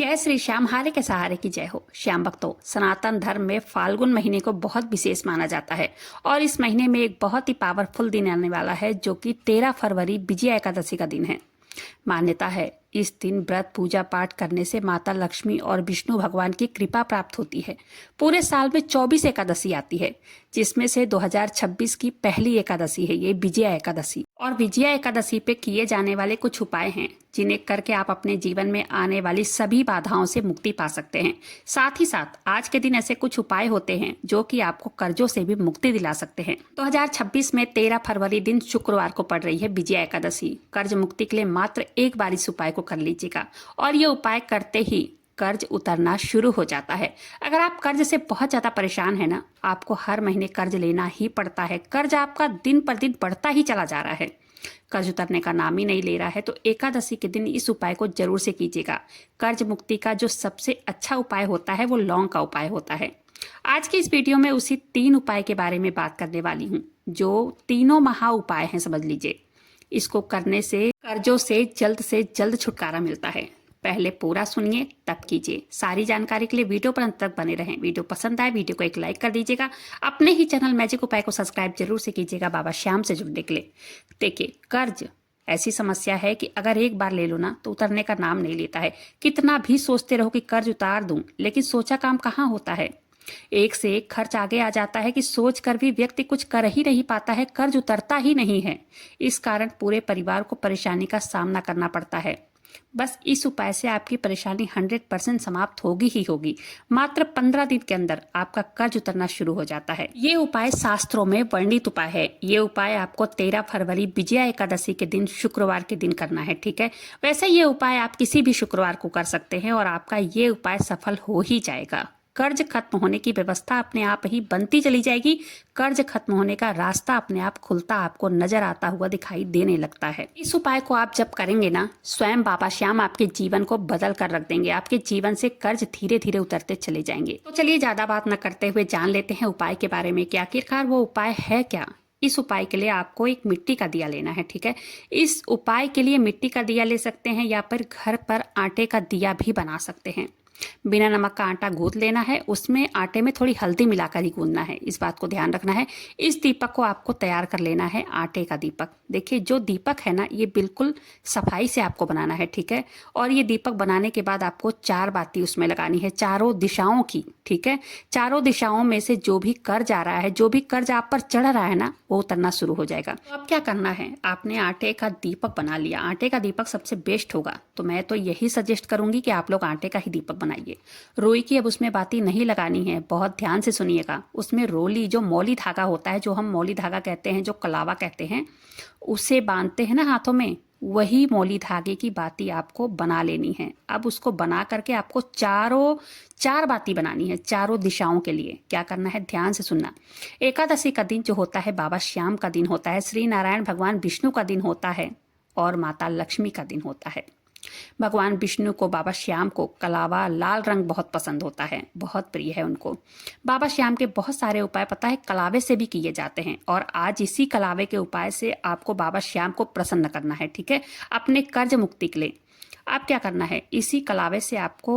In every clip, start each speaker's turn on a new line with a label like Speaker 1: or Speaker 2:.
Speaker 1: जय श्री श्याम, हारे के सहारे की जय हो। श्याम भक्तों, सनातन धर्म में फाल्गुन महीने को बहुत विशेष माना जाता है और इस महीने में एक बहुत ही पावरफुल दिन आने वाला है जो कि 13 फरवरी विजया एकादशी का दिन है। मान्यता है इस दिन व्रत पूजा पाठ करने से माता लक्ष्मी और विष्णु भगवान की कृपा प्राप्त होती है। पूरे साल में 24 एकादशी आती है, जिसमें से 2026 की पहली एकादशी है ये विजया एकादशी। और विजया एकादशी पे किए जाने वाले कुछ उपाय हैं जिन्हें करके आप अपने जीवन में आने वाली सभी बाधाओं से मुक्ति पा सकते हैं। साथ ही साथ आज के दिन ऐसे कुछ उपाय होते हैं जो कि आपको कर्जों से भी मुक्ति दिला सकते हैं। 2026 में 13 फरवरी दिन शुक्रवार को पड़ रही है विजया एकादशी। कर्ज मुक्ति के लिए मात्र एक बार इस उपाय को कर लीजिएगा और ये उपाय करते ही कर्ज उतरना शुरू हो जाता है। अगर आप कर्ज से बहुत ज्यादा परेशान है ना, आपको हर महीने कर्ज लेना ही पड़ता है, कर्ज आपका दिन पर दिन बढ़ता ही चला जा रहा है, कर्ज उतरने का नाम ही नहीं ले रहा है, तो एकादशी के दिन इस उपाय को जरूर से कीजिएगा। कर्ज मुक्ति का जो सबसे अच्छा उपाय होता है वो लौंग का उपाय होता है। आज की इस वीडियो में उसी 3 उपाय के बारे में बात करने वाली हूँ जो तीनों महा उपाय हैं, समझ लीजिए। इसको करने से कर्जों से जल्द छुटकारा मिलता है। पहले पूरा सुनिए तब कीजिए। सारी जानकारी के लिए वीडियो पर अंत तक बने रहें। वीडियो पसंद आए वीडियो को एक लाइक कर दीजिएगा। अपने ही चैनल मैजिक उपाय को सब्सक्राइब जरूर से कीजिएगा बाबा श्याम से जुड़ने के लिए। देखिए, कर्ज ऐसी समस्या है कि अगर एक बार ले लो ना तो उतरने का नाम नहीं लेता है। कितना भी सोचते रहो कि कर्ज उतार दूं, लेकिन सोचा काम कहाँ होता है। एक से एक खर्च आगे आ जाता है कि सोच कर भी व्यक्ति कुछ कर ही नहीं पाता है, कर्ज उतरता ही नहीं है। इस कारण पूरे परिवार को परेशानी का सामना करना पड़ता है। बस इस उपाय से आपकी परेशानी 100% समाप्त होगी ही होगी। मात्र 15 दिन के अंदर आपका कर्ज उतरना शुरू हो जाता है। ये उपाय शास्त्रों में वर्णित उपाय है। ये उपाय आपको 13 फरवरी विजया एकादशी के दिन शुक्रवार के दिन करना है, ठीक है। वैसे ये उपाय आप किसी भी शुक्रवार को कर सकते हैं और आपका ये उपाय सफल हो ही जाएगा। कर्ज खत्म होने की व्यवस्था अपने आप ही बनती चली जाएगी। कर्ज खत्म होने का रास्ता अपने आप खुलता आपको नजर आता हुआ दिखाई देने लगता है। इस उपाय को आप जब करेंगे ना, स्वयं बाबा श्याम आपके जीवन को बदल कर रख देंगे। आपके जीवन से कर्ज धीरे धीरे उतरते चले जाएंगे। तो चलिए ज्यादा बात न करते हुए जान लेते हैं उपाय के बारे में कि आखिरकार वो उपाय है क्या। इस उपाय के लिए आपको एक मिट्टी का दिया लेना है, ठीक है। इस उपाय के लिए मिट्टी का दिया ले सकते हैं या फिर घर पर आटे का दिया भी बना सकते हैं। बिना नमक का आटा गूंथ लेना है, उसमें आटे में थोड़ी हल्दी मिलाकर ही गूंथना है, इस बात को ध्यान रखना है। इस दीपक को आपको तैयार कर लेना है, आटे का दीपक। देखिए, जो दीपक है ना, ये बिल्कुल सफाई से आपको बनाना है, ठीक है। और ये दीपक बनाने के बाद आपको 4 बाती उसमें लगानी है, चारों दिशाओं की, ठीक है। चारों दिशाओं में से जो भी कर्ज आ रहा है, जो भी कर्ज आप पर चढ़ रहा है ना, वो उतरना शुरू हो जाएगा। तो अब क्या करना है, आपने आटे का दीपक बना लिया। आटे का दीपक सबसे बेस्ट होगा, तो मैं तो यही सजेस्ट करूंगी कि आप लोग आटे का ही दीपक बनाइए। रुई की अब उसमें बाती नहीं लगानी है, बहुत ध्यान से सुनिएगा। उसमें रोली, जो मौली धागा होता है, जो हम मौली धागा कहते हैं, जो कलावा कहते हैं, उसे बांधते हैं ना हाथों में, वही मौली धागे की बाती आपको बना लेनी है। अब उसको बना करके आपको 4 बाती बनानी है, चारों दिशाओं के लिए। क्या करना है, ध्यान से सुनना। एकादशी का दिन जो होता है बाबा श्याम का दिन होता है, श्री नारायण भगवान विष्णु का दिन होता है और माता लक्ष्मी का दिन होता है। भगवान विष्णु को, बाबा श्याम को कलावा लाल रंग बहुत पसंद होता है, बहुत प्रिय है उनको। बाबा श्याम के बहुत सारे उपाय पता है कलावे से भी किए जाते हैं और आज इसी कलावे के उपाय से आपको बाबा श्याम को प्रसन्न करना है, ठीक है, अपने कर्ज मुक्ति के लिए। अब क्या करना है, इसी कलावे से आपको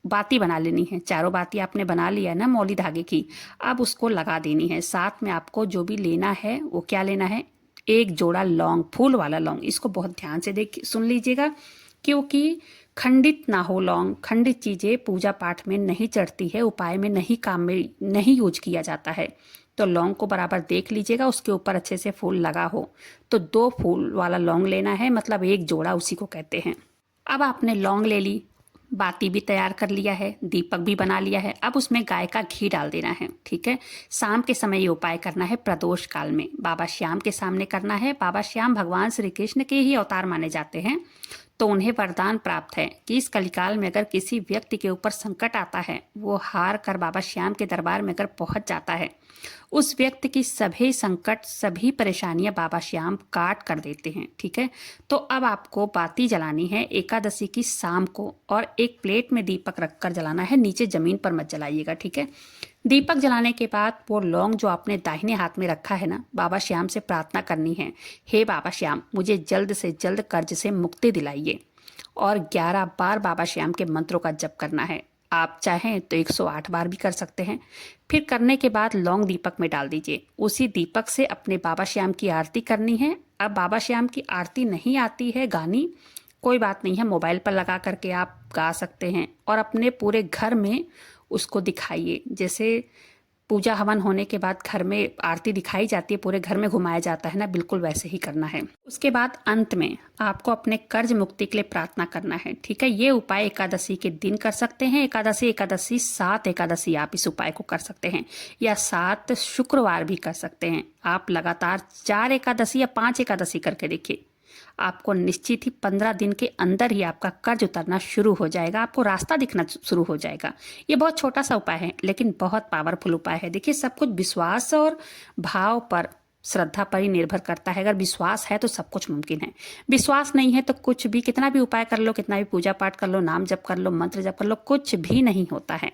Speaker 1: बाती बना लेनी है। चारों बाती आपने बना लिया है ना मौली धागे की, अब उसको लगा देनी है। साथ में आपको जो भी लेना है वो क्या लेना है, एक जोड़ा लौंग, फूल वाला लौंग। इसको बहुत ध्यान से सुन लीजिएगा, क्योंकि खंडित ना हो लौंग। खंडित चीजें पूजा पाठ में नहीं चढ़ती है, उपाय में नहीं, काम में नहीं यूज किया जाता है। तो लौंग को बराबर देख लीजिएगा, उसके ऊपर अच्छे से फूल लगा हो तो 2 फूल वाला लौंग लेना है, मतलब एक जोड़ा उसी को कहते हैं। अब आपने लौंग ले ली, बाती भी तैयार कर लिया है, दीपक भी बना लिया है। अब उसमें गाय का घी डाल देना है, ठीक है। शाम के समय ये उपाय करना है, प्रदोष काल में बाबा श्याम के सामने करना है। बाबा श्याम भगवान श्री कृष्ण के ही अवतार माने जाते हैं, तो उन्हें वरदान प्राप्त है कि इस कलिकाल में अगर किसी व्यक्ति के ऊपर संकट आता है, वो हार कर बाबा श्याम के दरबार में अगर पहुंच जाता है, उस व्यक्ति की सभी संकट, सभी परेशानियां बाबा श्याम काट कर देते हैं, ठीक है। तो अब आपको बाती जलानी है एकादशी की शाम को और एक प्लेट में दीपक रखकर जलाना है, नीचे जमीन पर मत जलाइएगा, ठीक है। दीपक जलाने के बाद वो लौंग जो आपने दाहिने हाथ में रखा है ना, बाबा श्याम से प्रार्थना करनी है, हे बाबा श्याम, मुझे जल्द से जल्द कर्ज से मुक्ति दिलाइए। और 11 बार बाबा श्याम के मंत्रों का जप करना है। आप चाहें तो 108 बार भी कर सकते हैं। फिर करने के बाद लौंग दीपक में डाल दीजिए। उसी दीपक से अपने बाबा श्याम की आरती करनी है। अब बाबा श्याम की आरती नहीं आती है गानी, कोई बात नहीं है, मोबाइल पर लगा करके आप गा सकते हैं और अपने पूरे घर में उसको दिखाइए। जैसे पूजा हवन होने के बाद घर में आरती दिखाई जाती है, पूरे घर में घुमाया जाता है ना, बिल्कुल वैसे ही करना है। उसके बाद अंत में आपको अपने कर्ज मुक्ति के लिए प्रार्थना करना है, ठीक है। ये उपाय एकादशी के दिन कर सकते हैं। एकादशी 7 एकादशी आप इस उपाय को कर सकते हैं, या 7 शुक्रवार भी कर सकते हैं। आप लगातार 4 एकादशी या 5 एकादशी करके देखिए, आपको निश्चित ही 15 दिन के अंदर ही आपका कर्ज उतरना शुरू हो जाएगा, आपको रास्ता दिखना शुरू हो जाएगा। ये बहुत छोटा सा उपाय है लेकिन बहुत पावरफुल उपाय है। देखिए, सब कुछ विश्वास और भाव पर, श्रद्धा पर ही निर्भर करता है। अगर विश्वास है तो सब कुछ मुमकिन है, विश्वास नहीं है तो कुछ भी, कितना भी उपाय कर लो, कितना भी पूजा पाठ कर लो, नाम जप कर लो, मंत्र जप कर लो, कुछ भी नहीं होता है।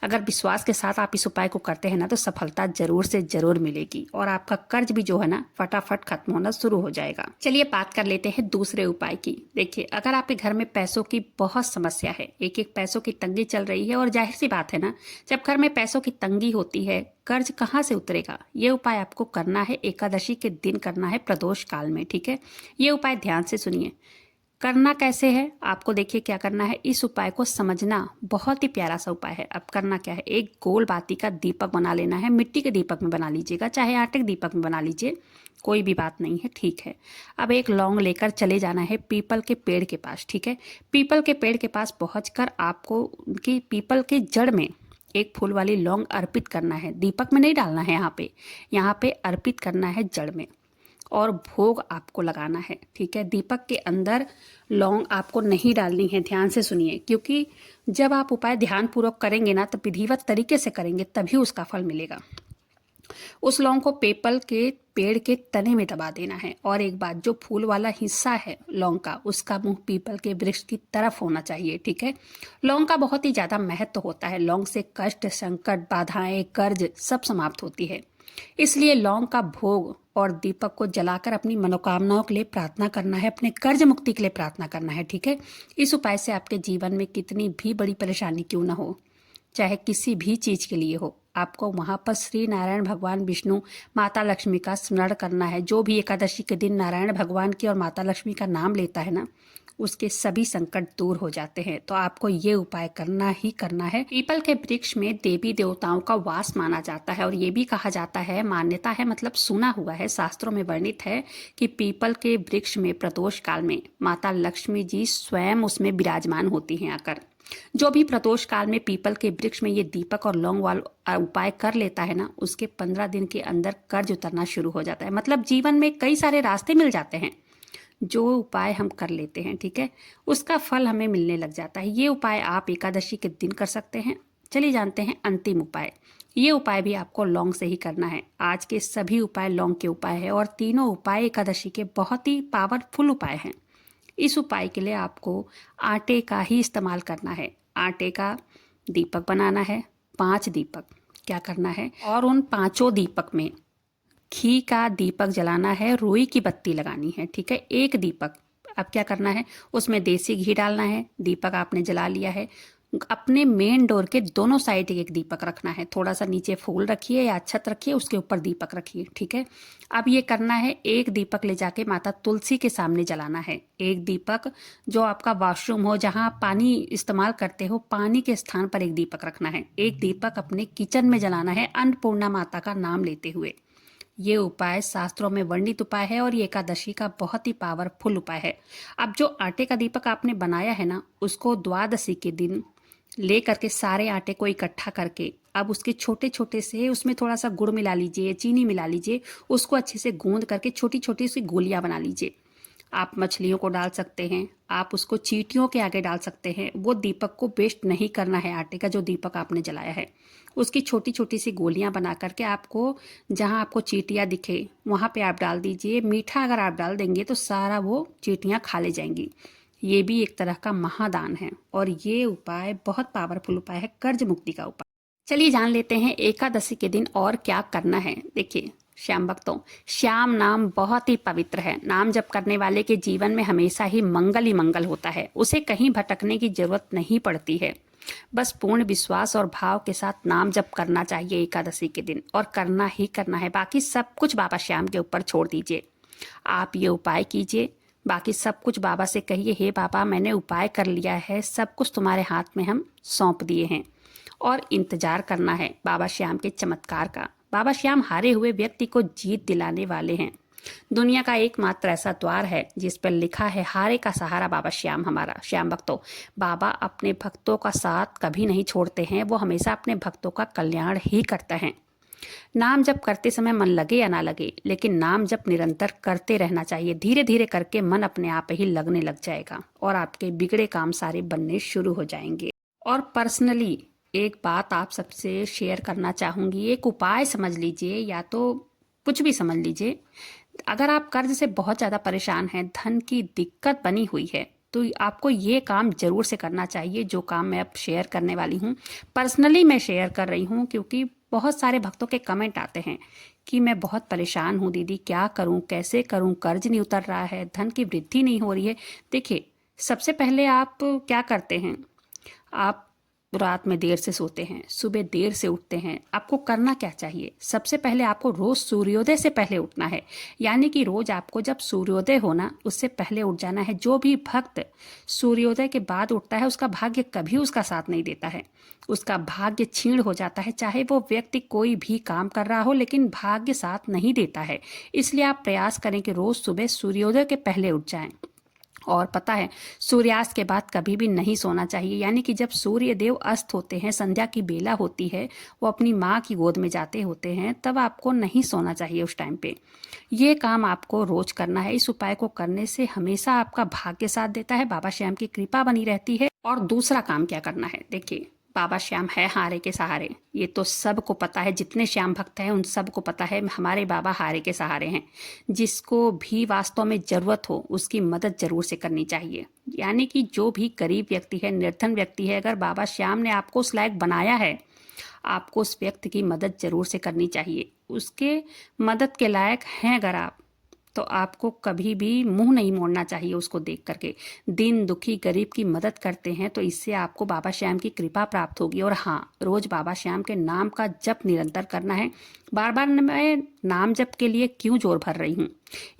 Speaker 1: अगर विश्वास के साथ आप इस उपाय को करते हैं ना तो सफलता जरूर से जरूर मिलेगी और आपका कर्ज भी जो है ना फटाफट खत्म होना शुरू हो जाएगा। चलिए बात कर लेते हैं दूसरे उपाय की। देखिए, अगर आपके घर में पैसों की बहुत समस्या है, एक पैसों की तंगी चल रही है, और जाहिर सी बात है ना, जब घर में पैसों की तंगी होती है, कर्ज कहाँ से उतरेगा। ये उपाय आपको करना है एकादशी के दिन करना है, प्रदोष काल में, ठीक है। ये उपाय ध्यान से सुनिए। करना कैसे है आपको, देखिए क्या करना है। इस उपाय को समझना बहुत ही प्यारा सा उपाय है। अब करना क्या है, एक गोल बाती का दीपक बना लेना है। मिट्टी के दीपक में बना लीजिएगा, चाहे आटे के दीपक में बना लीजिए, कोई भी बात नहीं है, ठीक है। अब एक लौंग लेकर चले जाना है पीपल के पेड़ के पास, ठीक है। पीपल के पेड़ के पास पहुंचकर आपको उनकी पीपल के जड़ में एक फूल वाली लौंग अर्पित करना है। दीपक में नहीं डालना है, यहाँ पे अर्पित करना है जड़ में, और भोग आपको लगाना है, ठीक है। दीपक के अंदर लौंग आपको नहीं डालनी है, ध्यान से सुनिए, क्योंकि जब आप उपाय ध्यान पूर्वक करेंगे ना तो विधिवत तरीके से करेंगे तभी उसका फल मिलेगा। उस लौंग को पीपल के पेड़ के तने में दबा देना है, और एक बात, जो फूल वाला हिस्सा है लौंग का, उसका मुंह पीपल के वृक्ष की तरफ होना चाहिए, ठीक है। लौंग का बहुत ही ज्यादा महत्व होता है। लौंग से कष्ट, संकट, बाधाएं, कर्ज सब समाप्त होती है। इसलिए लौंग का भोग और दीपक को जलाकर अपनी मनोकामनाओं के लिए प्रार्थना करना है, अपने कर्ज मुक्ति के लिए प्रार्थना करना है, ठीक है। इस उपाय से आपके जीवन में कितनी भी बड़ी परेशानी क्यों न हो, चाहे किसी भी चीज के लिए हो, आपको वहां पर श्री नारायण भगवान विष्णु, माता लक्ष्मी का स्मरण करना है। जो भी एकादशी के दिन नारायण भगवान की और माता लक्ष्मी का नाम लेता है ना, उसके सभी संकट दूर हो जाते हैं। तो आपको ये उपाय करना ही करना है। पीपल के वृक्ष में देवी देवताओं का वास माना जाता है, और ये भी कहा जाता है, मान्यता है, मतलब सुना हुआ है, शास्त्रों में वर्णित है कि पीपल के वृक्ष में प्रदोष काल में माता लक्ष्मी जी स्वयं उसमें विराजमान होती हैं आकर। जो भी प्रदोष काल में पीपल के वृक्ष में ये दीपक और लौंग वाला उपाय कर लेता है ना, उसके 15 दिन के अंदर कर्ज उतरना शुरू हो जाता है। मतलब जीवन में कई सारे रास्ते मिल जाते हैं, जो उपाय हम कर लेते हैं, ठीक है, उसका फल हमें मिलने लग जाता है। ये उपाय आप एकादशी के दिन कर सकते हैं। चलिए जानते हैं अंतिम उपाय। ये उपाय भी आपको लौंग से ही करना है। आज के सभी उपाय लौंग के उपाय है, और तीनों उपाय एकादशी के बहुत ही पावरफुल उपाय हैं। इस उपाय के लिए आपको आटे का ही इस्तेमाल करना है। आटे का दीपक बनाना है, 5 दीपक क्या करना है, और उन 5 दीपक में घी का दीपक जलाना है, रुई की बत्ती लगानी है, ठीक है। एक दीपक, अब क्या करना है, उसमें देसी घी डालना है। दीपक आपने जला लिया है, अपने मेन डोर के दोनों साइड एक दीपक रखना है। थोड़ा सा नीचे फूल रखिए या छत रखिए, उसके ऊपर दीपक रखिए, ठीक है। अब ये करना है, एक दीपक ले जाके माता तुलसी के सामने जलाना है। एक दीपक जो आपका वॉशरूम हो, जहां आप पानी इस्तेमाल करते हो, पानी के स्थान पर एक दीपक रखना है। एक दीपक अपने किचन में जलाना है, अन्नपूर्णा माता का नाम लेते हुए। ये उपाय शास्त्रों में वर्णित उपाय है, और ये एकादशी का बहुत ही पावरफुल उपाय है। अब जो आटे का दीपक आपने बनाया है ना, उसको द्वादशी के दिन ले करके सारे आटे को इकट्ठा करके, अब उसके छोटे छोटे से, उसमें थोड़ा सा गुड़ मिला लीजिए, चीनी मिला लीजिए, उसको अच्छे से गूंद करके छोटी छोटी सी गोलियां बना लीजिए। आप मछलियों को डाल सकते हैं, आप उसको चींटियों के आगे डाल सकते हैं। वो दीपक को वेस्ट नहीं करना है, आटे का जो दीपक आपने जलाया है उसकी छोटी छोटी सी गोलियां बना करके, आपको जहां आपको चींटियां दिखे वहां पे आप डाल दीजिए। मीठा अगर आप डाल देंगे तो सारा वो चींटियां खा ले जाएंगी। ये भी एक तरह का महादान है, और ये उपाय बहुत पावरफुल उपाय है, कर्ज मुक्ति का उपाय। चलिए जान लेते हैं एकादशी के दिन और क्या करना है। देखिए, श्याम भक्तों, श्याम नाम बहुत ही पवित्र है। नाम जप करने वाले के जीवन में हमेशा ही मंगल होता है। उसे कहीं भटकने की जरूरत नहीं पड़ती है। बस पूर्ण विश्वास और भाव के साथ नाम जप करना चाहिए एकादशी के दिन, और करना ही करना है। बाकी सब कुछ बाबा श्याम के ऊपर छोड़ दीजिए। आप ये उपाय कीजिए, बाकी सब कुछ बाबा से कहिए, हे बाबा मैंने उपाय कर लिया है, सब कुछ तुम्हारे हाथ में हम सौंप दिए हैं। और इंतजार करना है बाबा श्याम के चमत्कार का। बाबा श्याम हारे हुए व्यक्ति को जीत दिलाने वाले हैं। दुनिया का एकमात्र ऐसा द्वार है जिस पर लिखा है, हारे का सहारा बाबा श्याम हमारा। श्याम भक्तों, बाबा अपने भक्तों का साथ कभी नहीं छोड़ते हैं। वो हमेशा अपने भक्तों का कल्याण ही करते हैं। नाम जप करते समय मन लगे या ना लगे, लेकिन नाम जप निरंतर करते रहना चाहिए। धीरे धीरे करके मन अपने आप ही लगने लग जाएगा और आपके बिगड़े काम सारे बनने शुरू हो जाएंगे। और पर्सनली एक बात आप सबसे शेयर करना चाहूँगी, एक उपाय समझ लीजिए या तो कुछ भी समझ लीजिए। अगर आप कर्ज से बहुत ज़्यादा परेशान हैं, धन की दिक्कत बनी हुई है, तो आपको ये काम जरूर से करना चाहिए जो काम मैं अब शेयर करने वाली हूँ। पर्सनली मैं शेयर कर रही हूँ क्योंकि बहुत सारे भक्तों के कमेंट आते हैं कि मैं बहुत परेशान हूँ दीदी, क्या करूँ, कैसे करूँ, कर्ज नहीं उतर रहा है, धन की वृद्धि नहीं हो रही है। देखिए, सबसे पहले आप क्या करते हैं, आप रात में देर से सोते हैं, सुबह देर से उठते हैं। आपको करना क्या चाहिए, सबसे पहले आपको रोज सूर्योदय से पहले उठना है। यानी कि रोज आपको जब सूर्योदय होना उससे पहले उठ जाना है। जो भी भक्त सूर्योदय के बाद उठता है उसका भाग्य कभी उसका साथ नहीं देता है, उसका भाग्य क्षीण हो जाता है। चाहे वो व्यक्ति कोई भी काम कर रहा हो, लेकिन भाग्य साथ नहीं देता है। इसलिए आप प्रयास करें कि रोज सुबह सूर्योदय के पहले उठ जाएं। और पता है, सूर्यास्त के बाद कभी भी नहीं सोना चाहिए। यानी कि जब सूर्य देव अस्त होते हैं, संध्या की बेला होती है, वो अपनी माँ की गोद में जाते होते हैं, तब आपको नहीं सोना चाहिए उस टाइम पे। ये काम आपको रोज करना है। इस उपाय को करने से हमेशा आपका भाग्य साथ देता है, बाबा श्याम की कृपा बनी रहती है। और दूसरा काम क्या करना है, देखिए, बाबा श्याम है हारे के सहारे, ये तो सबको पता है। जितने श्याम भक्त हैं उन सबको पता है हमारे बाबा हारे के सहारे हैं। जिसको भी वास्तव में जरूरत हो उसकी मदद जरूर से करनी चाहिए। यानी कि जो भी गरीब व्यक्ति है, निर्धन व्यक्ति है, अगर बाबा श्याम ने आपको उस लायक बनाया है, आपको उस व्यक्ति की मदद जरूर से करनी चाहिए। उसके मदद के लायक हैं अगर आप, तो आपको कभी भी मुंह नहीं मोड़ना चाहिए उसको देख करके। दीन दुखी गरीब की मदद करते हैं तो इससे आपको बाबा श्याम की कृपा प्राप्त होगी। और हाँ, रोज बाबा श्याम के नाम का जप निरंतर करना है। बार बार मैं नाम जप के लिए क्यों जोर भर रही हूँ,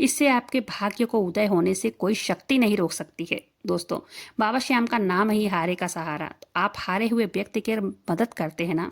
Speaker 1: इससे आपके भाग्य को उदय होने से कोई शक्ति नहीं रोक सकती है। दोस्तों, बाबा श्याम का नाम ही हारे का सहारा। तो आप हारे हुए व्यक्ति की मदद करते हैं ना,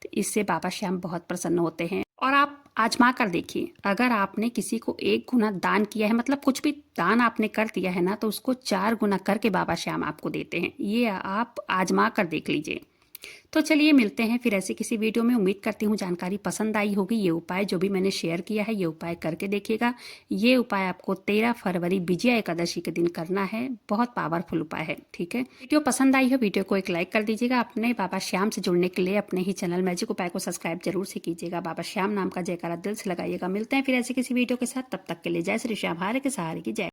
Speaker 1: तो इससे बाबा श्याम बहुत प्रसन्न होते हैं। और आप आजमा कर देखिए, अगर आपने किसी को 1 गुना दान किया है, मतलब कुछ भी दान आपने कर दिया है ना, तो उसको 4 गुना करके बाबा श्याम आपको देते हैं। ये आप आजमा कर देख लीजिए। तो चलिए मिलते हैं फिर ऐसे किसी वीडियो में। उम्मीद करती हूँ जानकारी पसंद आई होगी। ये उपाय जो भी मैंने शेयर किया है, ये उपाय करके देखिएगा। ये उपाय आपको 13 फरवरी विजया एकादशी के दिन करना है। बहुत पावरफुल उपाय है, ठीक है। वीडियो पसंद आई हो, वीडियो को एक लाइक कर दीजिएगा। अपने बाबा श्याम से जुड़ने के लिए अपने ही चैनल मैजिक उपाय को सब्सक्राइब जरूर से कीजिएगा। बाबा श्याम नाम का जयकारा दिल से लगाइएगा। मिलते हैं फिर ऐसे किसी वीडियो के साथ, तब तक के लिए जय श्री श्याम, हारे के सहारे की जय।